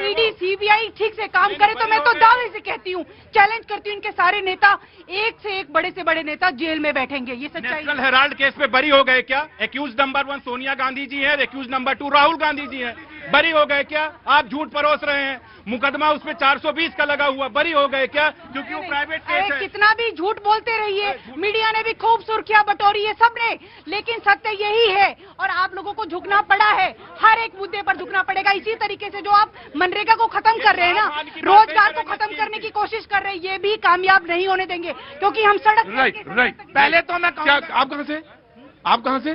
ईडी सीबीआई ठीक से काम करे तो मैं तो दावे से कहती हूँ, चैलेंज करती हूँ, इनके सारे नेता एक से एक बड़े से बड़े नेता जेल में बैठेंगे। ये सच्चाई। नेशनल हेराल्ड केस पे बरी हो गए क्या? एक्यूज नंबर 1 सोनिया गांधी जी है, एक्यूज नंबर 2 राहुल गांधी जी हैं, बरी हो गए क्या? आप झूठ परोस रहे हैं, मुकदमा उसमें 420 का लगा हुआ, बरी हो गए क्या? क्योंकि वो प्राइवेट केस है। कितना भी झूठ बोलते रहिए, मीडिया ने भी खूब सुर्खियां बटोरी है सबने, लेकिन सत्य यही है और आप लोगों को झुकना पड़ा है, हर एक मुद्दे पर झुकना पड़ेगा। इसी तरीके से जो आप मनरेगा को खत्म कर रहे हैं ना, रोजगार को खत्म करने की कोशिश कर रहे हैं, ये भी कामयाब नहीं होने देंगे, क्योंकि हम सड़क राइट। पहले तो मैं क्या आप कहां से, आप कहां से?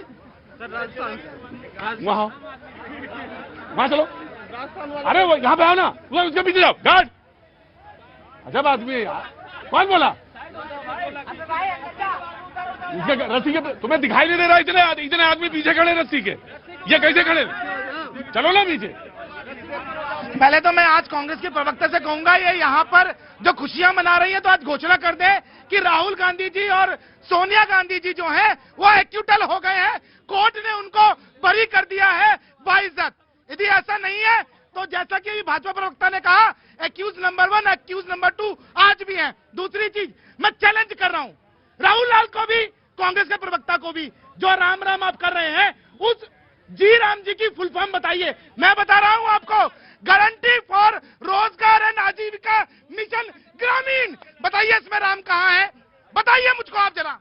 वहां चलो, अरे वो यहाँ पे आओ ना, वो उसके पीछे जाओ। गार्ड, अजब आदमी है यार, कौन बोला? इसके रस्सी के तुम्हें दिखाई नहीं दे रहा? इतने आदमी पीछे खड़े रस्सी के, ये कैसे खड़े? चलो ना पीछे। पहले तो मैं आज कांग्रेस के प्रवक्ता से कहूंगा, ये यहाँ पर जो खुशियां मना रही है तो आज घोषणा कर दे कि राहुल गांधी जी और सोनिया गांधी जी जो हैं वो एक्यूटल हो गए हैं, कोर्ट ने उनको बरी कर दिया है बाइज्जत। यदि ऐसा नहीं है तो जैसा कि भाजपा प्रवक्ता ने कहा, एक्यूज नंबर 1 एक्यूज नंबर 2 आज भी हैं। दूसरी चीज मैं चैलेंज कर रहा हूं राहुल लाल को भी, कांग्रेस के प्रवक्ता को भी, जो राम राम आप कर रहे हैं उस जी राम जी की फुल फॉर्म बताइए। मैं बता रहा हूं आपको, गारंटी फॉर रोजगार एंड आजीविका मिशन ग्रामीण, बताइए इसमें राम कहां है? बताइए मुझको आप जरा।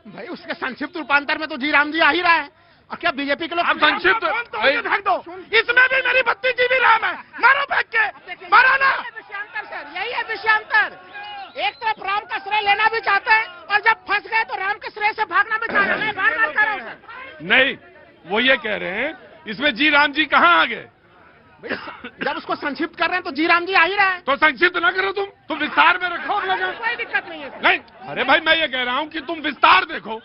भाई उसके संक्षिप्त रूपांतर में तो जी राम जी आ ही रहा है, और क्या बीजेपी के लोग संक्षिप्त फेंक दो, इसमें भी मेरी 32 GB राम है, मारो फेंक के, मारो ना। विषयांतर सर, यही है विषयांतर। एक तरफ राम का श्रेय लेना भी चाहते हैं और जब फंस गए तो राम के श्रेय से भागना भी चाह रहे हैं। मैं बार-बार कह रहा हूं सर। नहीं, वो ये कह रहे हैं इसमें जी राम जी कहाँ आ गए? जब उसको संक्षिप्त कर रहे हैं तो जी राम जी आ ही रहा है। तो संक्षिप्त ना करो, तुम विस्तार में रखो अपना। कोई दिक्कत नहीं है। नहीं, अरे भाई मैं ये कह रहा हूँ कि तुम विस्तार देखो।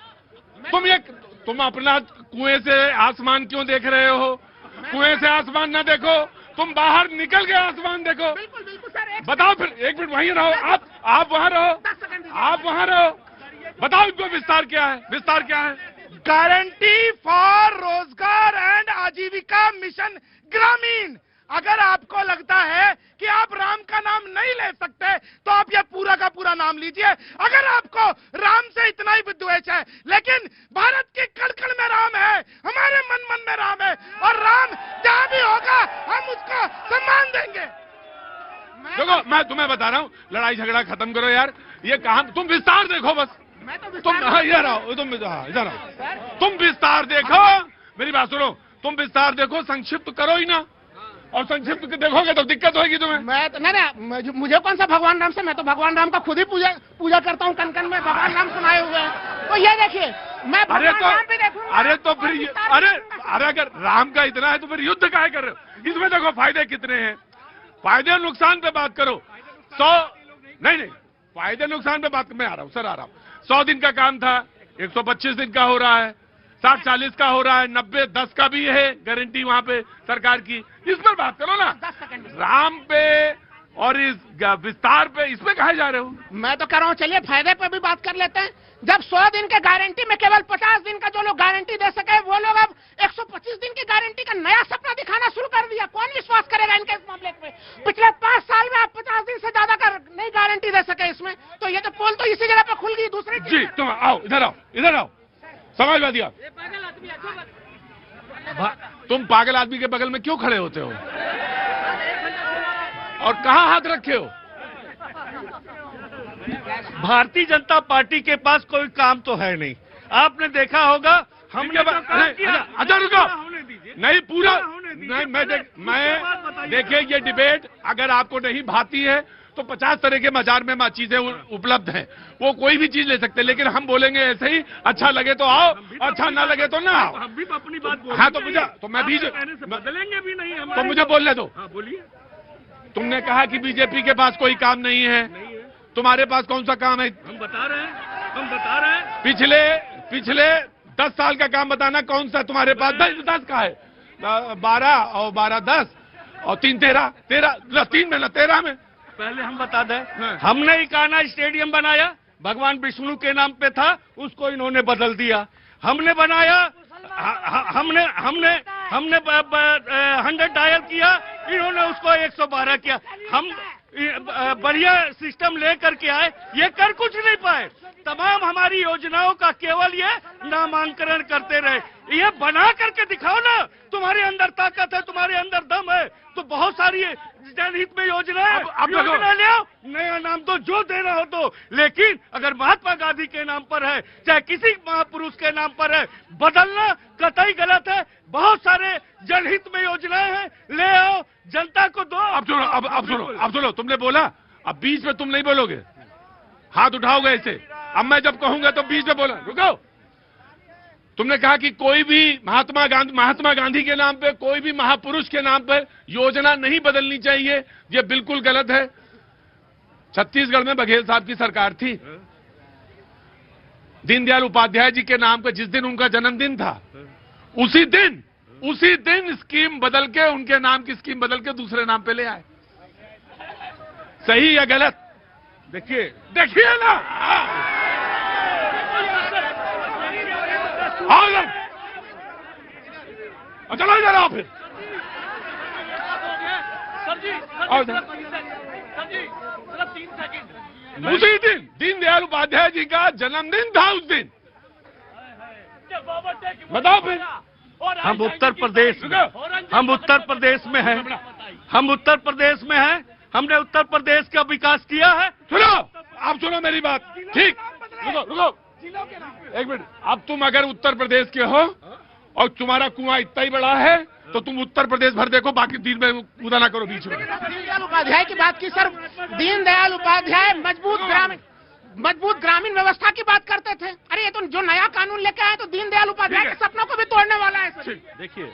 तुम अपना कुएं से आसमान क्यों देख रहे हो? कुएं से आसमान ना देखो, तुम बाहर निकल के आसमान देखो। बिल्कुल बिल्कुल सर। बताओ फिर, एक मिनट वहीं रहो, आप वहां रहो, आप वहां रहो, बताओ इनको विस्तार क्या है? विस्तार क्या है? गारंटी फॉर रोजगार एंड आजीविका मिशन ग्रामीण। अगर आपको लगता है कि आप राम का नाम नहीं ले सकते तो आप ये पूरा का पूरा नाम लीजिए। अगर आपको राम से इतना ही विद्वेष है, लेकिन भारत की कण-कण में राम है, हमारे मन मन में राम है, और राम जहां भी होगा हम उसको सम्मान देंगे। देखो मैं तुम्हें बता रहा हूँ, लड़ाई झगड़ा खत्म करो यार। ये कहां, तुम विस्तार देखो बस। तुम इधर आओ, तुम इधर आओ, तुम विस्तार देखो। मेरी बात सुनो, तुम विस्तार देखो, संक्षिप्त करो ही ना। और संक्षिप्त देखोगे तो दिक्कत होगी तुम्हें। मैं तो नहीं, मुझे कौन सा भगवान राम से, मैं तो भगवान राम का खुद ही पूजा करता हूँ, कन कन में भगवान राम सुनाए हुए हैं। तो ये देखिए, मैं भगवान राम भी देखूंगा। अरे तो फिर अरे अगर राम का इतना है तो फिर युद्ध काहे कर रहे हो? इसमें देखो फायदे कितने हैं, फायदे और नुकसान पे बात करो। 100 नहीं, फायदे नुकसान पे बात, मैं आ रहा हूँ सर, आ रहा हूँ। 100 दिन का काम था, 125 दिन का हो रहा है, 60-40 का हो रहा है, 90-10 का भी है गारंटी वहां पे सरकार की। इस पर बात करो ना। राम पे और इस विस्तार पे इस पे कहे जा रहे हो? मैं तो कह रहा हूँ चलिए फायदे पे भी बात कर लेते हैं। जब 100 दिन के गारंटी में केवल 50 दिन का जो लोग गारंटी दे सके वो लोग अब 125 दिन की गारंटी का नया सपना दिखाना शुरू कर दिया। कौन विश्वास करेगा इनके इस मामले में? पिछले 5 साल में आप 50 दिन से ज्यादा का नई गारंटी दे सके इसमें, तो ये तो पोल तो इसी जगह पे खुल गई। दूसरी जी तुम आओ, इधर आओ, इधर आओ। समाजवादी आप, तुम पागल आदमी के बगल में क्यों खड़े होते हो और कहाँ हाथ रखे हो? भारतीय जनता पार्टी के पास कोई काम तो है नहीं। आपने देखा होगा हमने अच्छा रुको, नहीं पूरा नहीं, मैं देखिए ये डिबेट अगर आपको नहीं भाती है तो 50 तरह के बाजार में चीजें उपलब्ध हैं, वो कोई भी चीज ले सकते हैं, लेकिन हम बोलेंगे ऐसे ही, अच्छा लगे तो आओ, अच्छा ना लगे तो ना आओ। हम भी तो अपनी बात हाँ तो मुझे, तो मैं बीच बदलेंगे भी नहीं हम, तो मुझे बोलने दो। बोलिए। तुमने कहा कि बीजेपी के पास कोई काम नहीं है, तुम्हारे पास कौन सा काम है? हम बता रहे हैं पिछले 10 साल का काम बताना कौन सा तुम्हारे पास? 10 का है, 12 और 12 10 और 3 13 3 में ना 13 में। पहले हम बता दें, हमने इकाना स्टेडियम बनाया, भगवान विष्णु के नाम पे था, उसको इन्होंने बदल दिया। हमने बनाया, हमने 100 डायल किया, इन्होंने उसको 112 किया। हम बढ़िया सिस्टम लेकर के आए, ये कर कुछ नहीं पाए। तमाम हमारी योजनाओं का केवल ये नामांकन करते रहे। ये बना करके दिखाओ ना, तुम्हारे अंदर ताकत है, तुम्हारे अंदर दम है, तो बहुत सारी जनहित में योजना है, योजना ले आओ, नया नाम तो जो देना हो तो। लेकिन अगर महात्मा गांधी के नाम पर है, चाहे किसी महापुरुष के नाम पर है, बदलना कतई गलत है। बहुत सारे जनहित में योजनाएं हैं, ले आओ, जनता को दो। अब सुनो, तुमने बोला, अब बीच में तुम नहीं बोलोगे, हाथ उठाओगे ऐसे। अब मैं जब कहूंगा तो बीच में बोला, रुको। तुमने कहा कि कोई भी महात्मा गांधी के नाम पे, कोई भी महापुरुष के नाम पे योजना नहीं बदलनी चाहिए, ये बिल्कुल गलत है। छत्तीसगढ़ में बघेल साहब की सरकार थी, दीनदयाल उपाध्याय जी के नाम पे जिस दिन उनका जन्मदिन था, उसी दिन स्कीम बदल के, उनके नाम की स्कीम बदल के दूसरे नाम पे ले आए। सही या गलत? देखिए ना, चलो इधर आओ फिर। उसी दिन दीनदयाल उपाध्याय जी का जन्मदिन था, उस दिन। बताओ फिर। हम उत्तर प्रदेश में हैं, हमने उत्तर प्रदेश का विकास किया है। सुनो, आप सुनो मेरी बात, ठीक? रुको एक मिनट। अब तुम अगर उत्तर प्रदेश के हो और तुम्हारा कुआं इतना ही बड़ा है तो तुम उत्तर प्रदेश भर देखो, बाकी दिन में कूदा ना करो बीच में। दीनदयाल उपाध्याय की बात की सर, दीनदयाल उपाध्याय मजबूत ग्रामीण व्यवस्था की बात करते थे। अरे ये तो जो नया कानून लेके आए तो दीनदयाल उपाध्याय के सपनों को भी तोड़ने वाला है सर। देखिए,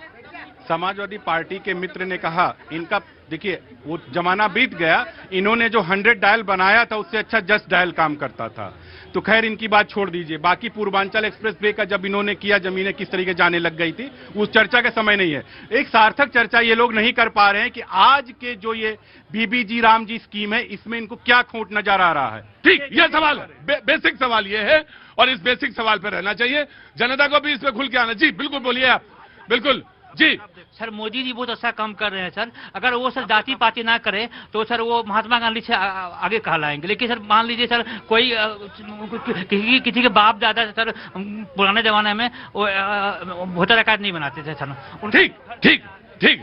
समाजवादी पार्टी के मित्र ने कहा, इनका देखिए वो जमाना बीत गया, इन्होंने जो 100 डायल बनाया था उससे अच्छा जस्ट डायल काम करता था। तो खैर इनकी बात छोड़ दीजिए। बाकी पूर्वांचल एक्सप्रेस वे का जब इन्होंने किया, जमीनें किस तरीके जाने लग गई थी, उस चर्चा का समय नहीं है। एक सार्थक चर्चा ये लोग नहीं कर पा रहे हैं कि आज के जो ये बीबीजी राम जी स्कीम है, इसमें इनको क्या खोट नजर आ रहा है। ठीक, ये सवाल है, बेसिक सवाल ये है, और इस बेसिक सवाल पर रहना चाहिए। जनता को भी इसमें खुल के आना। जी बिल्कुल, बोलिए आप। बिल्कुल जी सर, मोदी जी बहुत अच्छा काम कर रहे हैं सर। अगर वो सर जाति पाति ना करे तो सर वो महात्मा गांधी से आगे कहलाएंगे। लेकिन सर मान लीजिए सर कोई किसी के बाप दादा सर पुराने जमाने में वो वोटर कार्ड नहीं बनाते थे सर। ठीक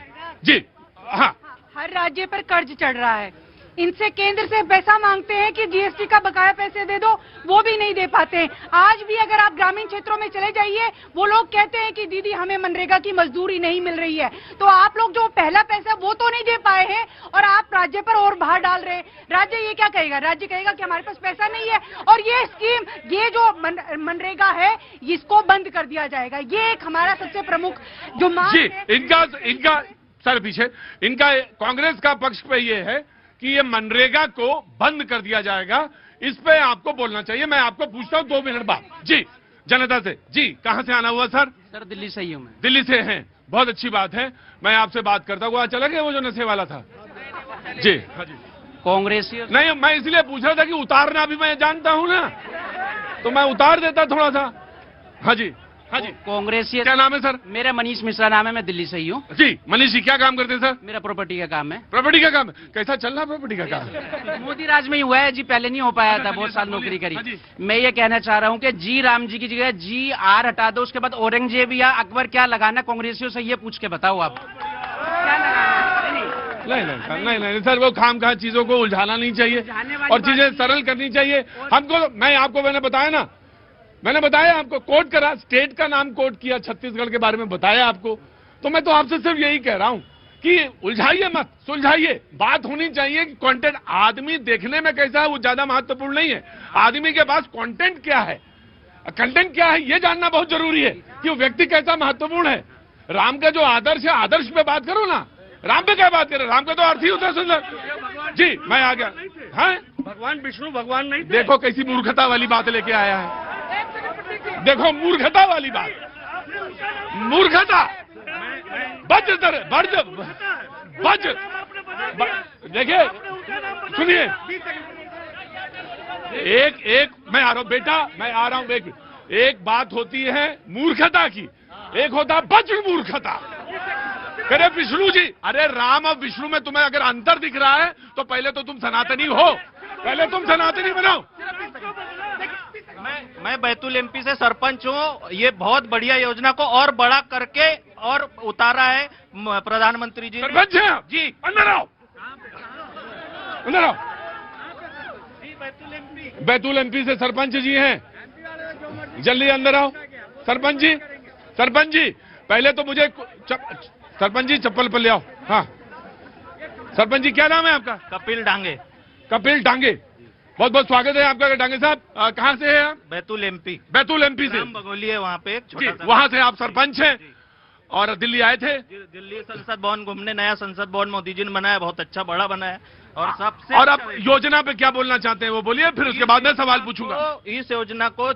जी। हाँ, हर राज्य पर कर्ज चढ़ रहा है, इनसे केंद्र से पैसा मांगते हैं कि जीएसटी का बकाया पैसे दे दो, वो भी नहीं दे पाते। आज भी अगर आप ग्रामीण क्षेत्रों में चले जाइए, वो लोग कहते हैं कि दीदी हमें मनरेगा की मजदूरी नहीं मिल रही है। तो आप लोग जो पहला पैसा वो तो नहीं दे पाए हैं और आप राज्य पर और भार डाल रहे हैं। राज्य ये क्या कहेगा? राज्य कहेगा कि हमारे पास पैसा नहीं है और ये स्कीम, ये जो मनरेगा है, इसको बंद कर दिया जाएगा। ये एक हमारा सबसे प्रमुख जो मांग है। इनका सर पीछे, इनका कांग्रेस का पक्ष पे ये है कि ये मनरेगा को बंद कर दिया जाएगा। इस पे आपको बोलना चाहिए। मैं आपको पूछता हूँ 2 मिनट बाद। जी, जनता से। जी, कहाँ से आना हुआ सर? सर दिल्ली से ही हूँ मैं। दिल्ली से हैं, बहुत अच्छी बात है। मैं आपसे बात करता हुआ चला गया वो जो नशे वाला था। जी हाँ जी, कांग्रेसी नहीं, मैं इसलिए पूछ रहा था कि उतारना भी मैं जानता हूं ना, तो मैं उतार देता थोड़ा सा। हाँ जी, हाँ जी। कांग्रेसी क्या नाम है सर? मेरा मनीष मिश्रा नाम है, मैं दिल्ली से ही हूँ जी। मनीष जी क्या काम करते हैं सर? मेरा प्रॉपर्टी का काम है। प्रॉपर्टी का काम है? कैसा चल रहा है प्रॉपर्टी का काम? मोदी राज में ही हुआ है जी, पहले नहीं हो पाया था, बहुत साल नौकरी करी। मैं ये कहना चाह रहा हूँ कि जी राम जी की जगह जी आर हटा दो, उसके बाद औरंगजेब या अकबर क्या लगाना, कांग्रेसियों से ये पूछ के बताओ आप क्या लगाना। नहीं सर, वो खाम खा चीजों को उलझाना नहीं चाहिए और चीजें सरल करनी चाहिए हमको। मैंने बताया ना, मैंने बताया आपको, कोट करा, स्टेट का नाम कोट किया, छत्तीसगढ़ के बारे में बताया आपको। तो मैं तो आपसे सिर्फ यही कह रहा हूं कि उलझाइए मत, सुलझाइए। बात होनी चाहिए कि कंटेंट आदमी देखने में कैसा है वो ज्यादा महत्वपूर्ण नहीं है, आदमी के पास कंटेंट क्या है, कंटेंट क्या है ये जानना बहुत जरूरी है कि वो व्यक्ति कैसा महत्वपूर्ण है। राम का जो आदर्श है, आदर्श पे बात करो ना, राम पे क्या बात करें? राम का तो अर्थ ही होता है सुंदर जी। मैं आ गया। हाँ, भगवान विष्णु भगवान नहीं थे। देखो कैसी मूर्खता वाली बात लेके आया है, देखो मूर्खता वाली बात, मूर्खता। बज देखिए, सुनिए, एक मैं आ रहा हूं बेटा, मैं आ रहा हूं। एक बात होती है मूर्खता की, एक होता है बज मूर्खता। अरे विष्णु जी, अरे राम और विष्णु में तुम्हें अगर अंतर दिख रहा है तो पहले तो तुम सनातनी हो, पहले तुम सनातनी बनाओ। मैं बैतूल एमपी से सरपंच हूँ। ये बहुत बढ़िया योजना को और बड़ा करके और उतारा है प्रधानमंत्री जी। सरपंच हैं आप? जी। अंदर आओ, अंदर आओ। बैतूल एमपी से सरपंच जी हैं, जल्दी अंदर आओ। सरपंच जी पहले तो मुझे सरपंच जी चप्पल पर ले आओ। हाँ सरपंच जी, क्या नाम है आपका? कपिल डांगे। कपिल डांगे, बहुत बहुत स्वागत है आपका डांगे साहब। कहाँ से हैं आप? बैतूल एमपी। बैतूल एमपी से? बगोली है वहाँ पे एक छोटा सा। वहाँ से आप सरपंच हैं और दिल्ली आए थे? दिल्ली संसद भवन घूमने, नया संसद भवन मोदी जी ने बनाया, बहुत अच्छा बड़ा बना है। और सबसे और अब योजना पे क्या बोलना चाहते हैं वो बोलिए, फिर उसके बाद मैं सवाल पूछूंगा। इस योजना को,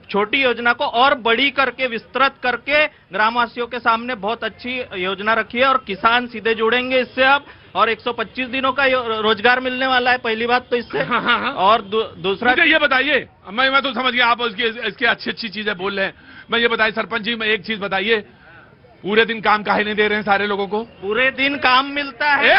छोटी योजना को और बड़ी करके, विस्तृत करके ग्रामवासियों के सामने बहुत अच्छी योजना रखी है और किसान सीधे जुड़ेंगे इससे अब, और 125 दिनों का रोजगार मिलने वाला है, पहली बात तो इससे। और दूसरा ये बताइए, मैं तो समझ गया आप इसकी अच्छी चीजें बोल रहे हैं। मैं ये बताइए सरपंच जी, मैं एक चीज बताइए, पूरे दिन काम काहे नहीं दे रहे हैं सारे लोगों को? पूरे दिन काम मिलता है।